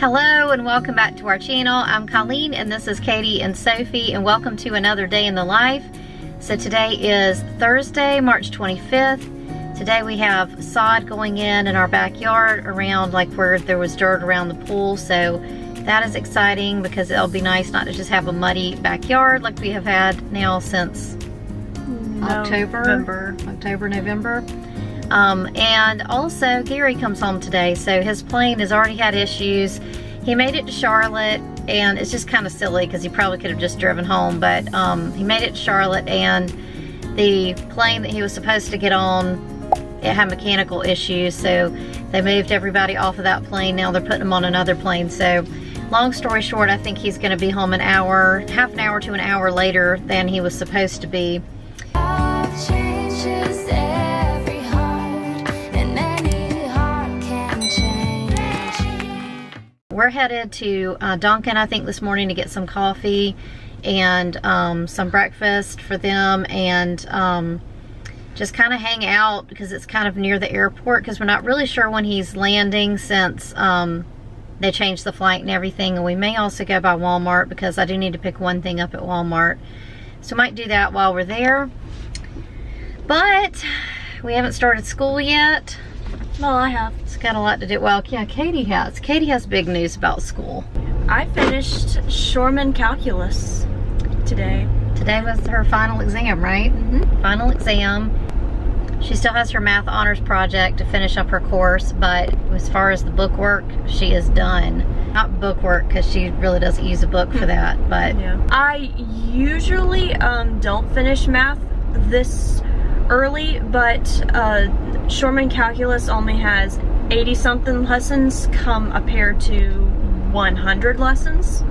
Hello and welcome back to our channel. I'm Colleen and this is Katie and Sophie, and welcome to another day in the life. So today is Thursday, March 25th. Today we have sod going in our backyard around like where there was dirt around the pool. So that is exciting because it'll be nice not to just have a muddy backyard like we have had now since October, November. And also Gary comes home today, so his plane has already had issues. He made it to Charlotte, and it's just kind of silly because he probably could have just driven home, but he made it to Charlotte, and the plane that he was supposed to get on, it had mechanical issues, so they moved everybody off of that plane. Now they're putting him on another plane. So long story short, I think he's going to be home half an hour to an hour later than he was supposed to be. We're headed to Dunkin', I think, this morning to get some coffee and some breakfast for them, and just kind of hang out because it's kind of near the airport, because we're not really sure when he's landing since they changed the flight and everything. And we may also go by Walmart because I do need to pick one thing up at Walmart. So might do that while we're there. But we haven't started school yet. Well, I have. It's got a lot to do. Well, yeah, Katie has. Katie has big news about school. I finished Shorman Calculus today. Today was her final exam, right? Mm-hmm. Final exam. She still has her math honors project to finish up her course, but as far as the book work, she is done. Not book work, because she really doesn't use a book for that, but... Yeah. I usually don't finish math this early, but Shorman Calculus only has 80-something lessons compared to 100 lessons.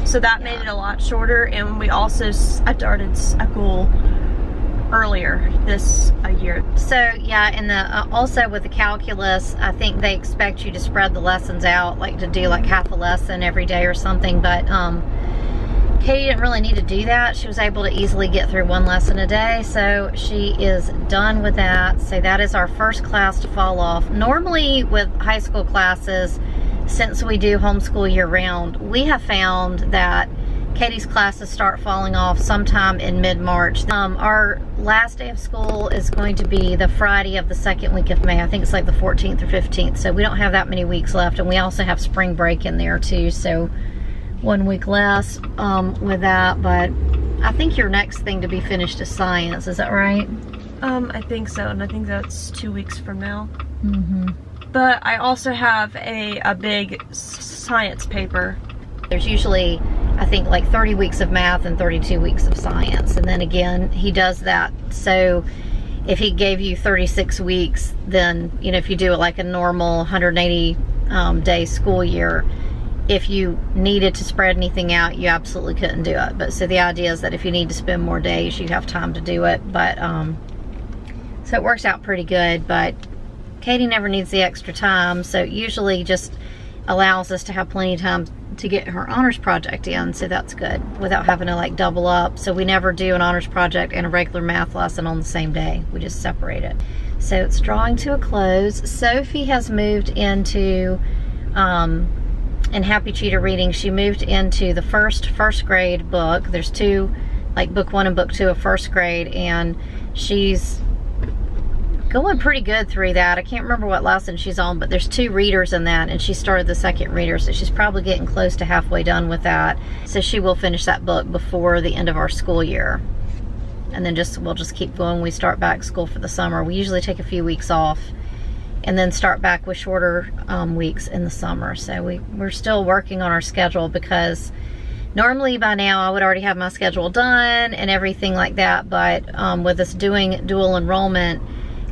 So that made it a lot shorter, and we also started school earlier this year. So yeah, and also with the calculus, I think they expect you to spread the lessons out, like to do like half a lesson every day or something, but Katie didn't really need to do that. She was able to easily get through one lesson a day, so she is done with that. So that is our first class to fall off. Normally with high school classes, since we do homeschool year round, we have found that Katie's classes start falling off sometime in mid-March. Our last day of school is going to be the Friday of the second week of May. I think it's like the 14th or 15th, so we don't have that many weeks left, and we also have spring break in there too, so 1 week less with that. But I think your next thing to be finished is science, is that right? I think so, and I think that's 2 weeks from now. Mm-hmm. But I also have a big science paper. There's usually, I think, like 30 weeks of math and 32 weeks of science, and then again he does that. So if he gave you 36 weeks, then, you know, if you do it like a normal 180 day school year, if you needed to spread anything out, you absolutely couldn't do it. But so the idea is that if you need to spend more days, you have time to do it. But so it works out pretty good. But Katie never needs the extra time, so it usually just allows us to have plenty of time to get her honors project in, so that's good, without having to like double up. So we never do an honors project and a regular math lesson on the same day. We just separate it. So it's drawing to a close. Sophie has moved into in Happy Cheetah Reading, she moved into the first grade book. There's two, like book 1 and book 2 of first grade, and she's going pretty good through that. I can't remember what lesson she's on, but there's 2 readers in that, and she started the second reader, so she's probably getting close to halfway done with that. So she will finish that book before the end of our school year. And then we'll just keep going when we start back school for the summer. We usually take a few weeks off and then start back with shorter weeks in the summer. So we're still working on our schedule, because normally by now I would already have my schedule done and everything like that, but with us doing dual enrollment,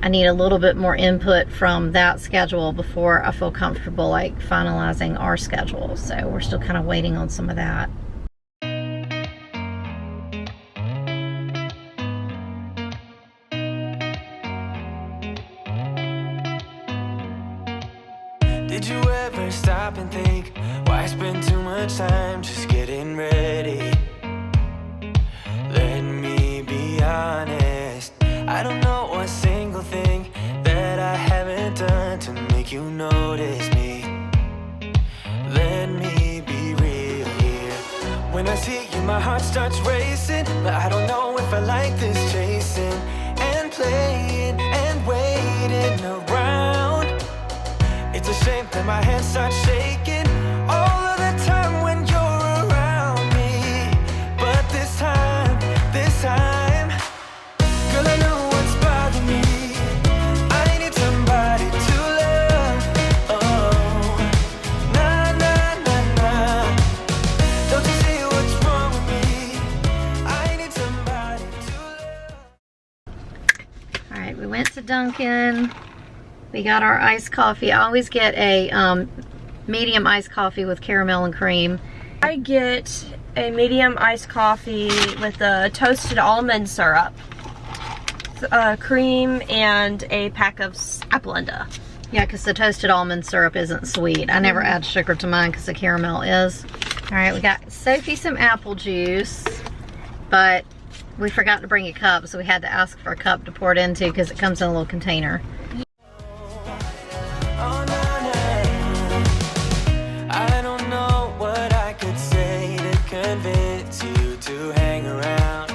I need a little bit more input from that schedule before I feel comfortable like finalizing our schedule. So we're still kind of waiting on some of that. Did you ever stop and think, why spend too much time just getting ready? Let me be honest, I don't know a single thing that I haven't done to make you notice me. Let I see you, my heart starts racing, but I don't know if I like this chasing and playing and waiting around. It's a shame that my hands start shaking all of the time when you're around me. But this time, girl, I know what's bothering me. I need somebody to love. Oh, nah, nah, nah, nah. Don't you see what's wrong with me? I need somebody to love. All right, we went to Dunkin'. We got our iced coffee. I always get a medium iced coffee with caramel and cream. I get a medium iced coffee with a toasted almond syrup, cream, and a pack of Splenda. Yeah, because the toasted almond syrup isn't sweet. I never add sugar to mine because the caramel is. All right, we got Sophie some apple juice, but we forgot to bring a cup, so we had to ask for a cup to pour it into because it comes in a little container. Oh, nah, nah. I don't know what I could say to convince you to hang around.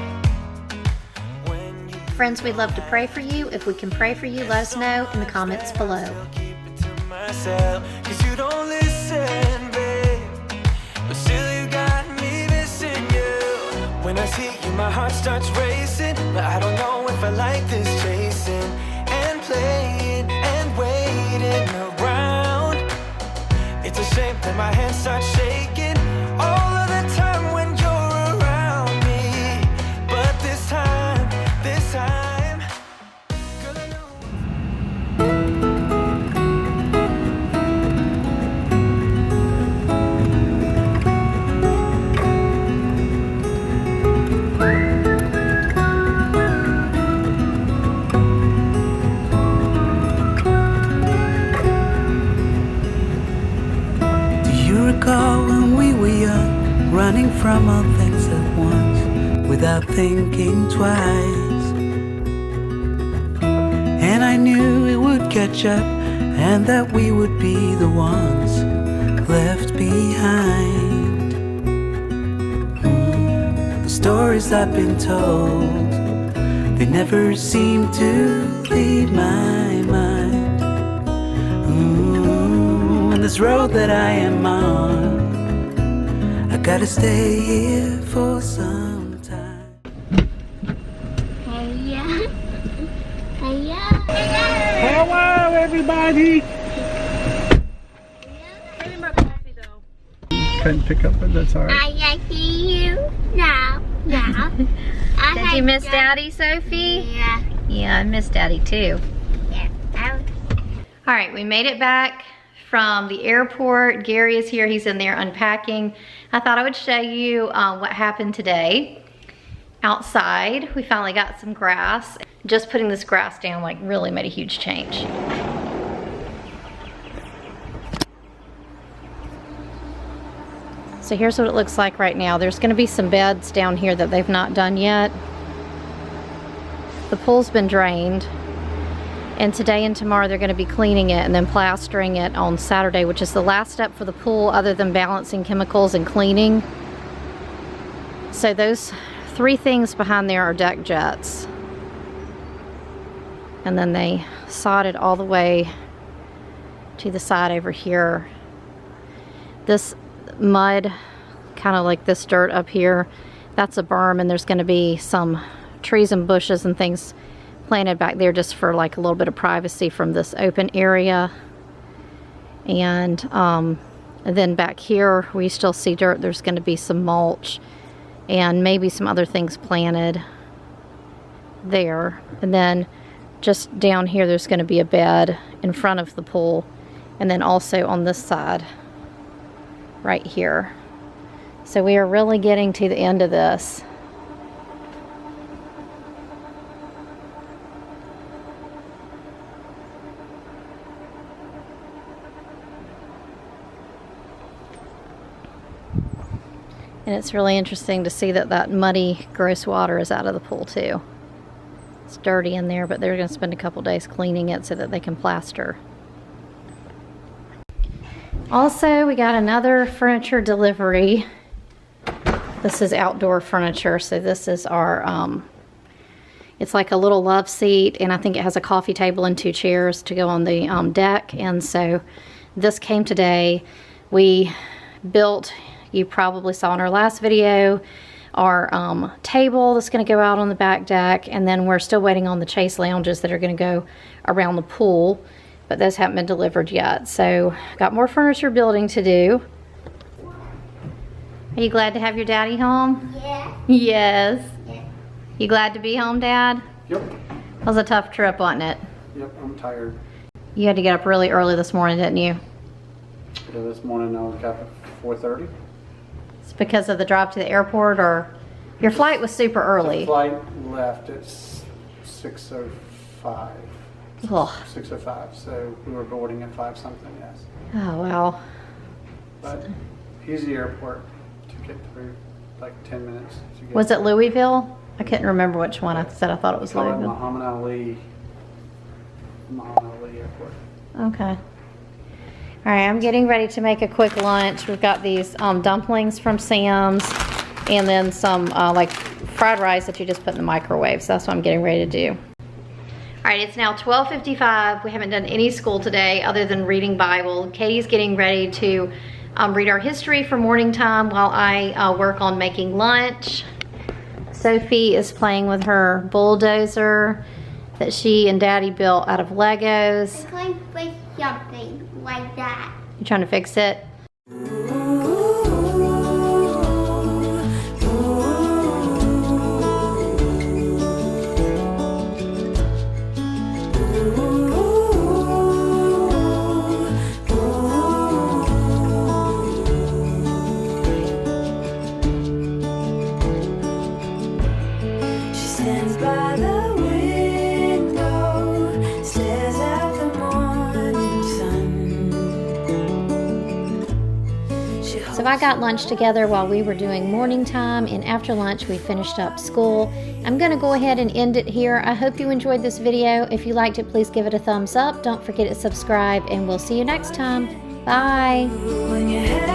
When you Friends, we'd love to pray for you. If we can pray for you, let us know in the comments below. keep it to myself, 'cause you don't listen, babe. But still you got me missing you. When I see you, my heart starts racing, but I don't know if I like this chasing and playing and waiting around. It's a shame that my hands start shaking all of the time when you're around me. But this time, girl, I know. Do you recall when we were young, running from all things at once, without thinking twice? And I knew it would catch up, and that we would be the ones left behind. The stories I've been told, they never seem to leave my mind. And this road that I am on, I gotta stay here for some time. Hello, everybody. Give me my coffee though. Couldn't pick up, but that's all right. I see you now. Did you miss Daddy, Sophie? Yeah. Yeah, I miss Daddy too. Yeah. All right, we made it back from the airport. Gary is here, he's in there unpacking. I thought I would show you what happened today. Outside, we finally got some grass. Just putting this grass down like really made a huge change. So here's what it looks like right now. There's gonna be some beds down here that they've not done yet. The pool's been drained. And today and tomorrow they're gonna be cleaning it and then plastering it on Saturday, which is the last step for the pool other than balancing chemicals and cleaning. So those three things behind there are deck jets. And then they sodded all the way to the side over here. This mud, kind of like this dirt up here, that's a berm, and there's gonna be some trees and bushes and things planted back there just for like a little bit of privacy from this open area. And then back here where you still see dirt, there's going to be some mulch and maybe some other things planted there. And then just down here there's going to be a bed in front of the pool, and then also on this side right here. So we are really getting to the end of this. And it's really interesting to see that that muddy, gross water is out of the pool too. It's dirty in there, but they're going to spend a couple days cleaning it so that they can plaster. Also, we got another furniture delivery. This is outdoor furniture. So this is our, it's like a little love seat, and I think it has a coffee table and 2 chairs to go on the deck. And so this came today. We built, you probably saw in our last video, our table that's going to go out on the back deck, and then we're still waiting on the chase lounges that are going to go around the pool, but those haven't been delivered yet. So got more furniture building to do. Are you glad to have your daddy home? Yeah. Yes. Yeah. You glad to be home, Dad? Yep. That was a tough trip, wasn't it? Yep, I'm tired. You had to get up really early this morning, didn't you? Yeah, this morning I woke up at 4:30. It's because of the drive to the airport, or your flight was super early? The flight left at 6:05. Ugh. 6:05, so we were boarding at 5 something, yes. Oh, wow. But easy airport to get through, like 10 minutes. To get Was it Louisville? I couldn't remember which one. I said I thought it was Call it Louisville. Muhammad Ali Airport. Okay. All right, I'm getting ready to make a quick lunch. We've got these dumplings from Sam's, and then some like fried rice that you just put in the microwave. So that's what I'm getting ready to do. All right, it's now 12:55. We haven't done any school today other than reading Bible. Katie's getting ready to read our history for morning time while I work on making lunch. Sophie is playing with her bulldozer that she and Daddy built out of Legos. I'm going to fix something like that. You trying to fix it? She stands by the window, stares at the morning sun. So I got lunch together while we were doing morning time, and after lunch we finished up school. I'm going to go ahead and end it here. I hope you enjoyed this video. If you liked it, please give it a thumbs up. Don't forget to subscribe, and we'll see you next time. Bye. When you head